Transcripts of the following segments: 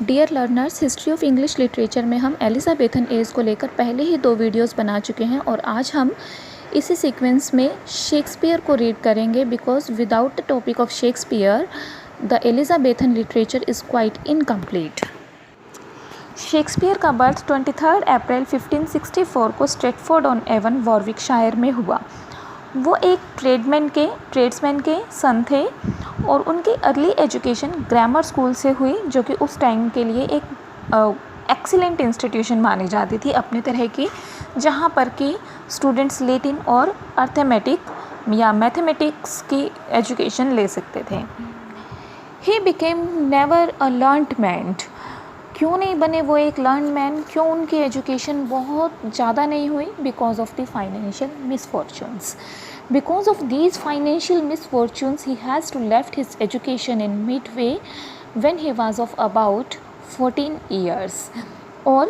Dear learners, history of English literature में हम Elizabethan age को लेकर पहले ही 2 वीडियोस बना चुके हैं और आज हम इसी सीक्वेंस में शेक्सपियर को रीड करेंगे because without the topic of Shakespeare the Elizabethan literature is quite incomplete. Shakespeare का बर्थ 23 अप्रैल 1564 को स्ट्रेटफोर्ड ऑन एवन वॉरविकशायर में हुआ। वो एक ट्रेड्समैन के सन थे और उनकी अर्ली एजुकेशन ग्रामर स्कूल से हुई, जो कि उस टाइम के लिए एक एक्सीलेंट इंस्टीट्यूशन मानी जाती थी अपने तरह की, जहाँ पर कि स्टूडेंट्स लैटिन और अर्थमेटिक या मैथमेटिक्स की एजुकेशन ले सकते थे। He became never a learned man. क्यों नहीं बने वो एक लर्न मैन? क्यों उनकी एजुकेशन बहुत ज़्यादा नहीं हुई? Because of the financial misfortunes. Because of these financial misfortunes he has to left his education in mid way when he was of about 14 years, or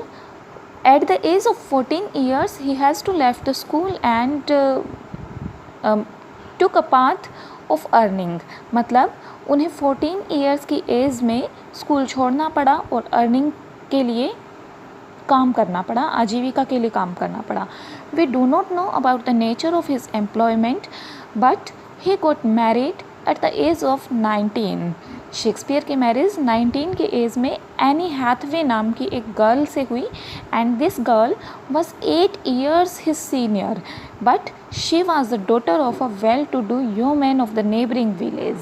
at the age of 14 years he has to left the school and took a path of earning। मतलब उन्हें 14 years की as में school छोड़ना पड़ा और earning के लिए काम करना पड़ा, आजीविका के लिए काम करना पड़ा। We do not know about the nature of his employment but he got married at the age of 19। Shakespeare की मैरिज 19 के एज में एनी हैथवे नाम की एक गर्ल से हुई and this girl was 8 years his senior, but she was the daughter of a well to do human of the neighbouring village.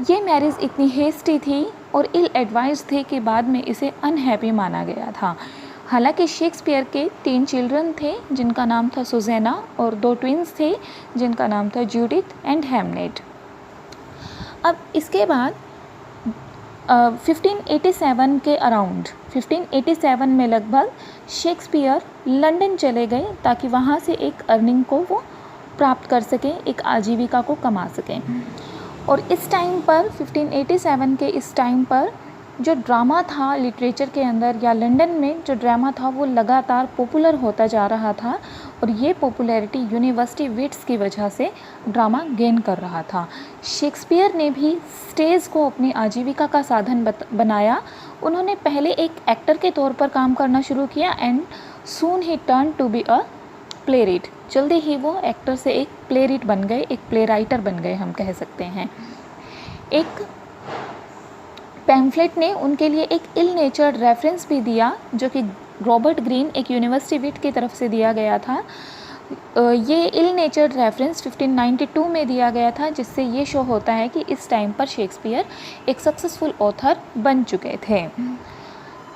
ये marriage इतनी हेस्टी थी और इल एडवाइज थे कि बाद में इसे अनहैप्पी माना गया था। हालांकि शेक्सपियर के 3 चिल्ड्रन थे जिनका नाम था सुज़ैना और 2 ट्विंस थे जिनका नाम था जूडिथ एंड हैमलेट। अब इसके बाद 1587 के अराउंड 1587 में लगभग शेक्सपियर लंदन चले गए ताकि वहाँ से एक अर्निंग को वो प्राप्त कर सकें, एक आजीविका को कमा सकें। और इस टाइम पर 1587 के इस टाइम पर जो ड्रामा था लिटरेचर के अंदर या लंदन में जो ड्रामा था वो लगातार पॉपुलर होता जा रहा था और ये पॉपुलैरिटी यूनिवर्सिटी विट्स की वजह से ड्रामा गेन कर रहा था। शेक्सपियर ने भी स्टेज को अपनी आजीविका का साधन बनाया। उन्होंने पहले एक एक्टर के तौर पर काम करना शुरू किया and soon he turn to be a playwright. जल्दी ही वो एक्टर से एक प्लेराइट बन गए, एक प्ले राइटर बन गए हम कह सकते हैं। एक पैम्फलेट ने उनके लिए एक इल नेचर्ड रेफरेंस भी दिया जो कि रॉबर्ट ग्रीन एक यूनिवर्सिटी विट की तरफ से दिया गया था। ये इल नेचर्ड रेफरेंस 1592 में दिया गया था, जिससे ये शो होता है कि इस टाइम पर शेक्सपियर एक सक्सेसफुल ऑथर बन चुके थे।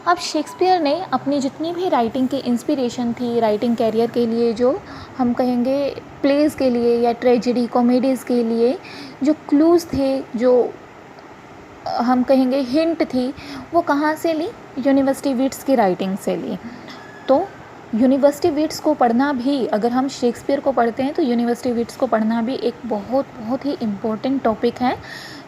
अब शेक्सपियर ने अपनी जितनी भी राइटिंग की इंस्पिरेशन थी राइटिंग कैरियर के लिए, जो हम कहेंगे प्लेस के लिए या ट्रेजेडी कॉमेडीज़ के लिए जो क्लूज़ थे, जो हम कहेंगे हिंट थी, वो कहाँ से ली? यूनिवर्सिटी विट्स की राइटिंग से ली। तो यूनिवर्सिटी विट्स को पढ़ना भी, अगर हम शेक्सपियर को पढ़ते हैं तो यूनिवर्सिटी विट्स को पढ़ना भी एक बहुत ही इम्पोर्टेंट टॉपिक है,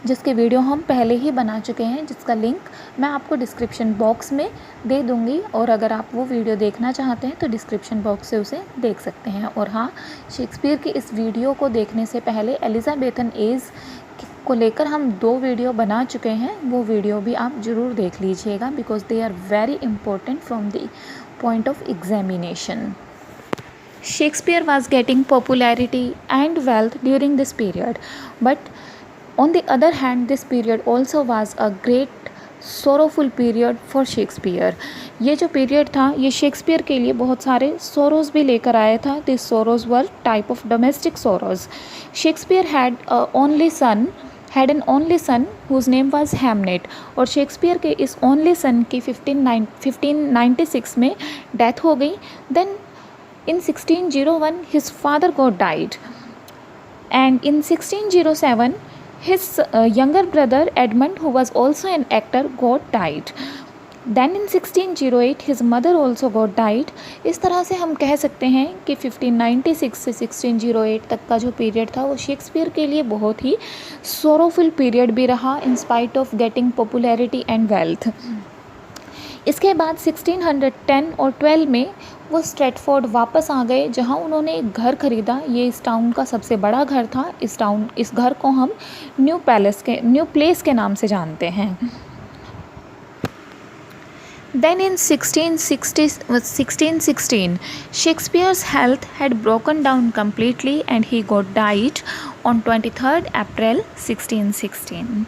जिसके वीडियो हम पहले ही बना चुके हैं, जिसका लिंक मैं आपको डिस्क्रिप्शन बॉक्स में दे दूँगी और अगर आप वो वीडियो देखना चाहते हैं तो डिस्क्रिप्शन बॉक्स से उसे देख सकते हैं। और हाँ, शेक्सपियर की इस वीडियो को देखने से पहले एलिजाबेथन एज को लेकर हम 2 वीडियो बना चुके हैं, वो वीडियो भी आप ज़रूर देख लीजिएगा because they are very important from the point of examination. Shakespeare was getting popularity and wealth during this period, but on the other hand this period also was a great sorrowful period for Shakespeare. ये जो period था ये Shakespeare के लिए बहुत सारे सोरोज़ भी लेकर आया था। This sorrows were type of domestic sorrows. Shakespeare had an only son whose name was Hamlet, और शेक्सपियर के इस ओनली सन की 1596 में डेथ हो गई। Then in 1601 his father got died and in 1607 his younger brother Edmund, who was also an actor, got died. Then in 1608 his mother also got died. इस तरह से हम कह सकते हैं कि 1596 से 1608 तक का जो पीरियड था वो शेक्सपियर के लिए बहुत ही सोरोफुल पीरियड भी रहा in spite of getting popularity and wealth. इसके बाद 1610 और 12 में वो स्ट्रेटफोर्ड वापस आ गए, जहां उन्होंने एक घर खरीदा। ये इस टाउन का सबसे बड़ा घर था। इस घर को हम न्यू प्लेस के नाम से जानते हैं। Then in 1616, Shakespeare's health had broken down completely and he got died on 23rd April 1616.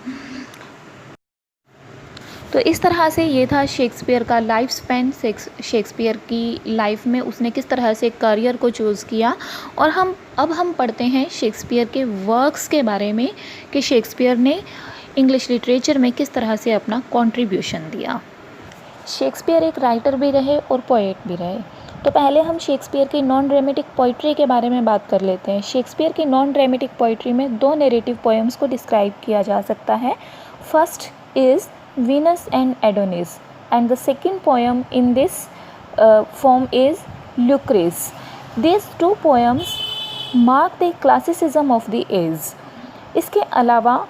तो इस तरह से ये था शेक्सपियर का लाइफ स्पैन। शेक्सपियर की लाइफ में उसने किस तरह से करियर को चूज़ किया, और अब हम पढ़ते हैं शेक्सपियर के वर्क्स के बारे में कि शेक्सपियर ने इंग्लिश लिटरेचर में किस तरह से अपना कंट्रीब्यूशन दिया। शेक्सपियर एक राइटर भी रहे और पोएट भी रहे। तो पहले हम शेक्सपियर की नॉन ड्रामेटिक पोइट्री के बारे में बात कर लेते हैं। शेक्सपियर की नॉन ड्रामेटिक पोइट्री में 2 नैरेटिव पोएम्स को डिस्क्राइब किया जा सकता है। First is Venus and Adonis, and the second poem in this form is Lucrece. These 2 poems mark the classicism of the age. इसके अलावा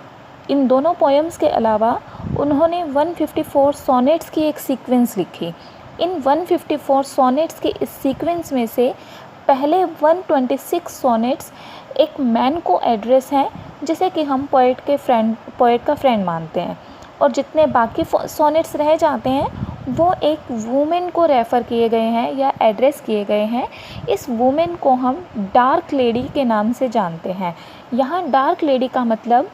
इन दोनों पोएम्स के अलावा उन्होंने 154 सोनेट्स की एक सीक्वेंस लिखी। इन 154 सोनेट्स के इस सीक्वेंस में से पहले 126 सोनेट्स एक मैन को एड्रेस हैं, जिसे कि हम पोएट का फ्रेंड मानते हैं, और जितने बाकी सोनेट्स रह जाते हैं वो एक वुमेन को रेफ़र किए गए हैं या एड्रेस किए गए हैं। इस वुमेन को हम डार्क लेडी के नाम से जानते हैं। यहाँ डार्क लेडी का मतलब,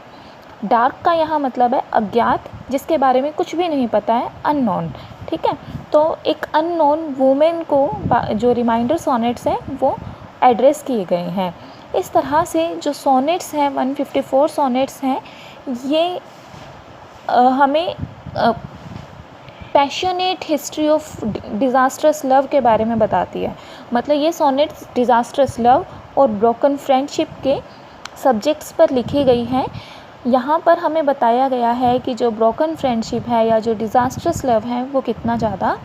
डार्क का यहाँ मतलब है अज्ञात, जिसके बारे में कुछ भी नहीं पता है, अननोन। ठीक है, तो एक अननोन वुमेन को जो रिमाइंडर सोनेट्स हैं वो एड्रेस किए गए हैं। इस तरह से जो सोनेट्स हैं 154 सोनेट्स हैं, ये हमें passionate history of disastrous love के बारे में बताती है। मतलब ये सोनेट्स डिज़ास्ट्रस लव और ब्रोकन फ्रेंडशिप के सब्जेक्ट्स पर लिखी गई हैं। यहाँ पर हमें बताया गया है कि जो ब्रोकन फ्रेंडशिप है या जो डिज़ास्ट्रस लव है वो कितना ज़्यादा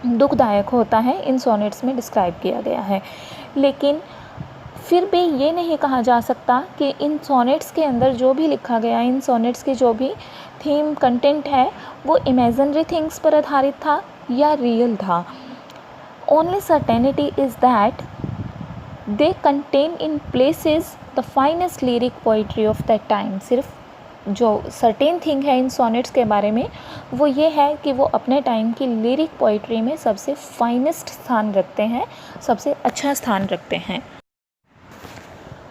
दुखदायक होता है, इन सोनेट्स में डिस्क्राइब किया गया है। लेकिन फिर भी ये नहीं कहा जा सकता कि इन सोनेट्स के अंदर जो भी लिखा गया, इन सोनेट्स की जो भी थीम कंटेंट है वो इमेजिनरी थिंग्स पर आधारित था या रियल था। Only certainty is that they contain in places the finest lyric poetry of that time. सिर्फ जो सर्टेन थिंग है इन सोनेट्स के बारे में वो ये है कि वो अपने टाइम की लिरिक पोइट्री में सबसे फाइनेस्ट स्थान रखते हैं, सबसे अच्छा स्थान रखते हैं।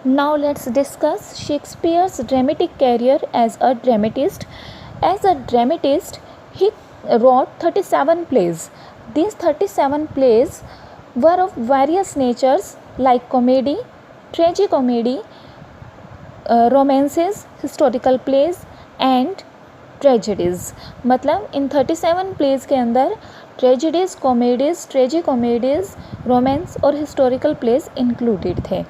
Now let's discuss Shakespeare's dramatic career as a dramatist. As a dramatist, he wrote 37 plays. These 37 plays were of various natures like comedy, tragicomedy, romances, historical plays and tragedies. मतलब इन 37 plays के अंदर tragedies, comedies, tragicomedies, romance और historical plays included थे।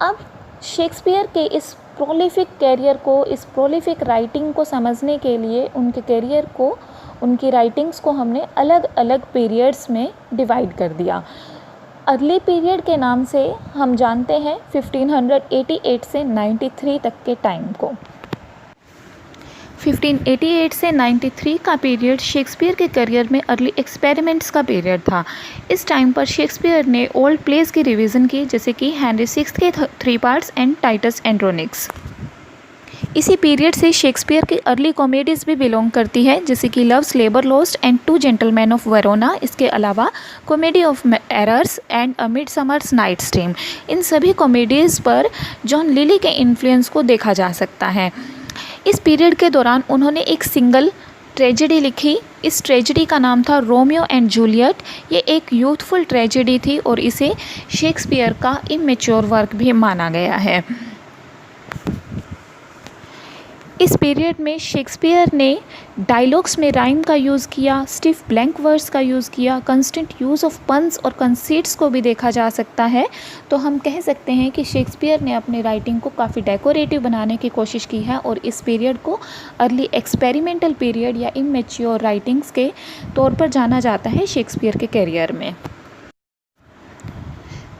अब Shakespeare के इस prolific career को, इस प्रोलिफिक राइटिंग को समझने के लिए उनके कैरियर को, उनकी राइटिंग्स को हमने अलग अलग पीरियड्स में डिवाइड कर दिया। अर्ली पीरियड के नाम से हम जानते हैं 1588 से 93 तक के टाइम को। 1588 से 93 का पीरियड शेक्सपियर के करियर में अर्ली एक्सपेरिमेंट्स का पीरियड था। इस टाइम पर शेक्सपियर ने ओल्ड प्लेस की रिवीजन की, जैसे कि हेनरी सिक्स्थ के 3 पार्ट्स एंड टाइटस एंड्रोनिक्स। इसी पीरियड से शेक्सपियर की अर्ली कॉमेडीज़ भी बिलोंग करती है, जैसे कि love's labour lost and 2 gentleman of Verona. इसके अलावा comedy of errors and a midsummer's night's dream. इन सभी कॉमेडीज़ पर जॉन लिली के इन्फ्लुएंस को देखा जा सकता है। इस पीरियड के दौरान उन्होंने एक सिंगल ट्रेजेडी लिखी। इस ट्रेजेडी का नाम था रोमियो एंड जूलियट। ये एक यूथफुल ट्रेजेडी थी और इसे शेक्सपियर का इमेच्योर वर्क भी माना गया है। इस पीरियड में शेक्सपियर ने डायलॉग्स में राइम का यूज़ किया, स्टिफ ब्लैंक वर्ड्स का यूज़ किया, कंस्टेंट यूज़ ऑफ पन्स और कंसीट्स को भी देखा जा सकता है। तो हम कह सकते हैं कि शेक्सपियर ने अपनी राइटिंग को काफ़ी डेकोरेटिव बनाने की कोशिश की है और इस पीरियड को अर्ली एक्सपेरिमेंटल पीरियड या इमेच्योर राइटिंग्स के तौर पर जाना जाता है शेक्सपियर के करियर में।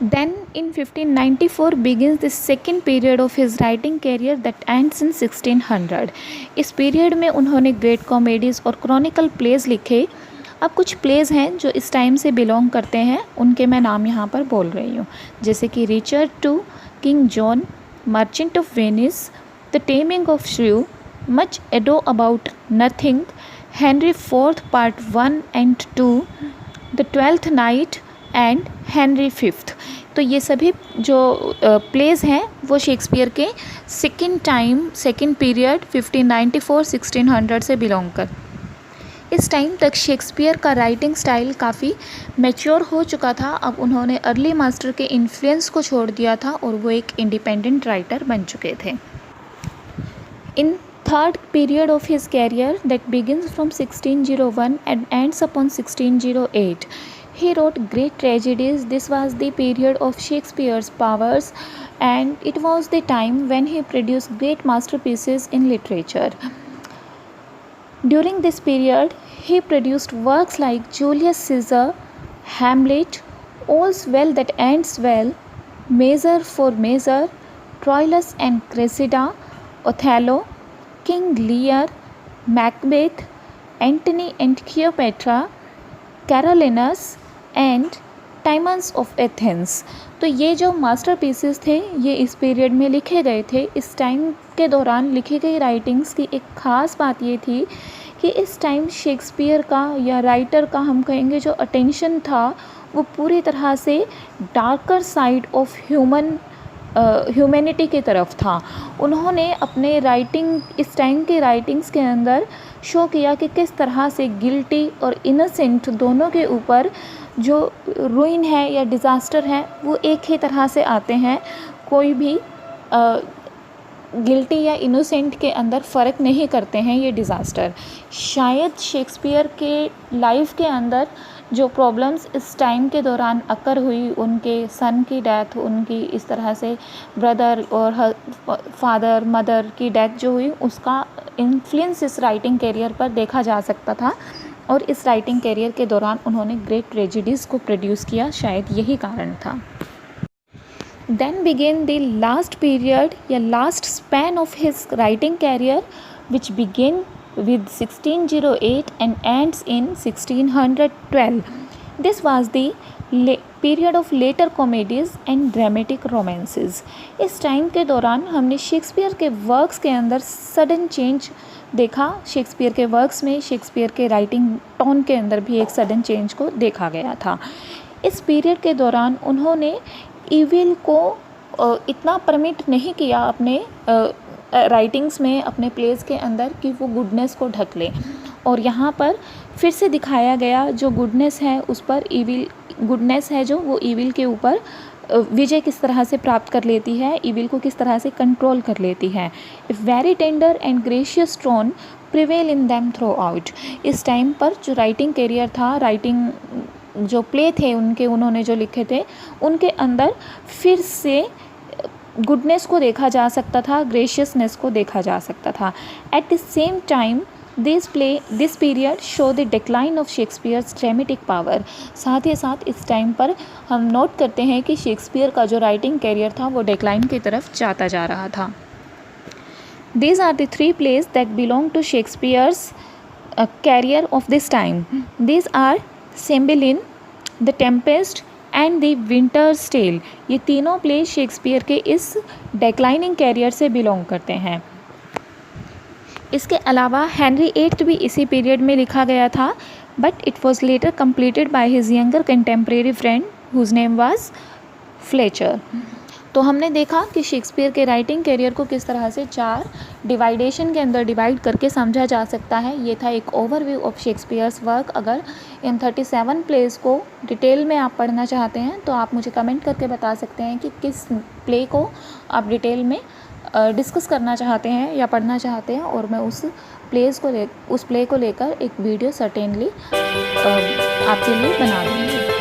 Then in 1594 begins the second period of his writing career that ends in 1600. इस पीरियड में उन्होंने ग्रेट कॉमेडीज़ और क्रॉनिकल प्लेज लिखे। अब कुछ प्लेज हैं जो इस टाइम से बिलोंग करते हैं, उनके मैं नाम यहाँ पर बोल रही हूँ, जैसे कि Richard II, king John, merchant of Venice, the taming of shrew, much ado about nothing, Henry fourth part 1 and 2, the twelfth night and Henry fifth. तो ये सभी जो प्लेज़ हैं वो शेक्सपियर के सेकेंड पीरियड 1594-1600 से बिलोंग कर। इस टाइम तक शेक्सपियर का राइटिंग स्टाइल काफ़ी मैच्योर हो चुका था। अब उन्होंने अर्ली मास्टर के इन्फ्लुएंस को छोड़ दिया था और वो एक इंडिपेंडेंट राइटर बन चुके थे। इन third period of his career that begins from 1601 and ends upon 1608, he wrote great tragedies. This was the period of Shakespeare's powers, and it was the time when he produced great masterpieces in literature. During this period, he produced works like Julius Caesar, Hamlet, All's Well That Ends Well, Measure for Measure, Troilus and Cressida, Othello, King Lear, Macbeth, Antony and Cleopatra, Carolinus and Timons of Athens। तो ये जो masterpieces थे ये इस period में लिखे गए थे। इस टाइम के दौरान लिखी गई राइटिंग्स की एक ख़ास बात ये थी कि इस टाइम शेक्सपियर का या राइटर का हम कहेंगे जो अटेंशन था वो पूरी तरह से डार्कर साइड ऑफ ह्यूमैनिटी की तरफ था। उन्होंने अपने राइटिंग इस टाइम के राइटिंग्स के अंदर शो किया कि किस तरह से गिल्टी और इनोसेंट दोनों के ऊपर जो रुइन है या डिज़ास्टर है वो एक ही तरह से आते हैं। कोई भी गिल्टी या इनोसेंट के अंदर फ़र्क नहीं करते हैं ये डिज़ास्टर। शायद शेक्सपियर के लाइफ के अंदर जो प्रॉब्लम्स इस टाइम के दौरान अकर हुई, उनके सन की डेथ, उनकी इस तरह से ब्रदर और फादर मदर की डेथ जो हुई, उसका इन्फ्लुएंस इस राइटिंग कैरियर पर देखा जा सकता था। और इस राइटिंग कैरियर के दौरान उन्होंने ग्रेट ट्रेजेडीज़ को प्रोड्यूस किया, शायद यही कारण था। Then began the last period या last span of his writing career, which began with 1608 and ends in 1612. This was the period of later comedies and dramatic romances. इस टाइम के दौरान हमने शेक्सपियर के वर्क्स के अंदर सडन चेंज देखा। Shakespeare के वर्क्स में शेक्सपियर के राइटिंग टोन के अंदर भी एक सडन चेंज को देखा गया था। इस पीरियड के दौरान उन्होंने ईविल को इतना परमिट नहीं किया अपने राइटिंग्स में, अपने प्लेस के अंदर, कि वो गुडनेस को ढक ले। और यहाँ पर फिर से दिखाया गया जो गुडनेस है उस पर गुडनेस है जो वो ईविल के ऊपर विजय किस तरह से प्राप्त कर लेती है, ईविल को किस तरह से कंट्रोल कर लेती है। If very tender and gracious tone prevail in them throughout. इस टाइम पर जो राइटिंग कैरियर था, राइटिंग जो प्ले थे उन्होंने जो लिखे थे, उनके अंदर फिर से गुडनेस को देखा जा सकता था, ग्रेशियसनेस को देखा जा सकता था। At the same time this period show the decline of Shakespeare's dramatic power. साथ ही साथ इस टाइम पर हम नोट करते हैं कि शेक्सपियर का जो राइटिंग कैरियर था वो डिक्लाइन की तरफ जाता जा रहा था। These are the three plays that belong to Shakespeare's career of this time. These are Cymbeline, The Tempest and the Winter's Tale. ये तीनों प्ले शेक्सपियर के इस डेक्लाइनिंग कैरियर से बिलोंग करते हैं। इसके अलावा हेनरी एट्थ भी इसी पीरियड में लिखा गया था, but it was later completed by his younger contemporary friend whose name was Fletcher. तो हमने देखा कि शेक्सपियर के राइटिंग कैरियर को किस तरह से 4 डिवाइडेशन के अंदर डिवाइड करके समझा जा सकता है। ये था एक ओवरव्यू ऑफ शेक्सपियर्स वर्क। अगर इन 37 प्लेस को डिटेल में आप पढ़ना चाहते हैं तो आप मुझे कमेंट करके बता सकते हैं कि किस प्ले को आप डिटेल में डिस्कस करना चाहते हैं या पढ़ना चाहते हैं, और मैं उस प्ले को लेकर एक वीडियो सर्टेनली आपके लिए बना दूँगी।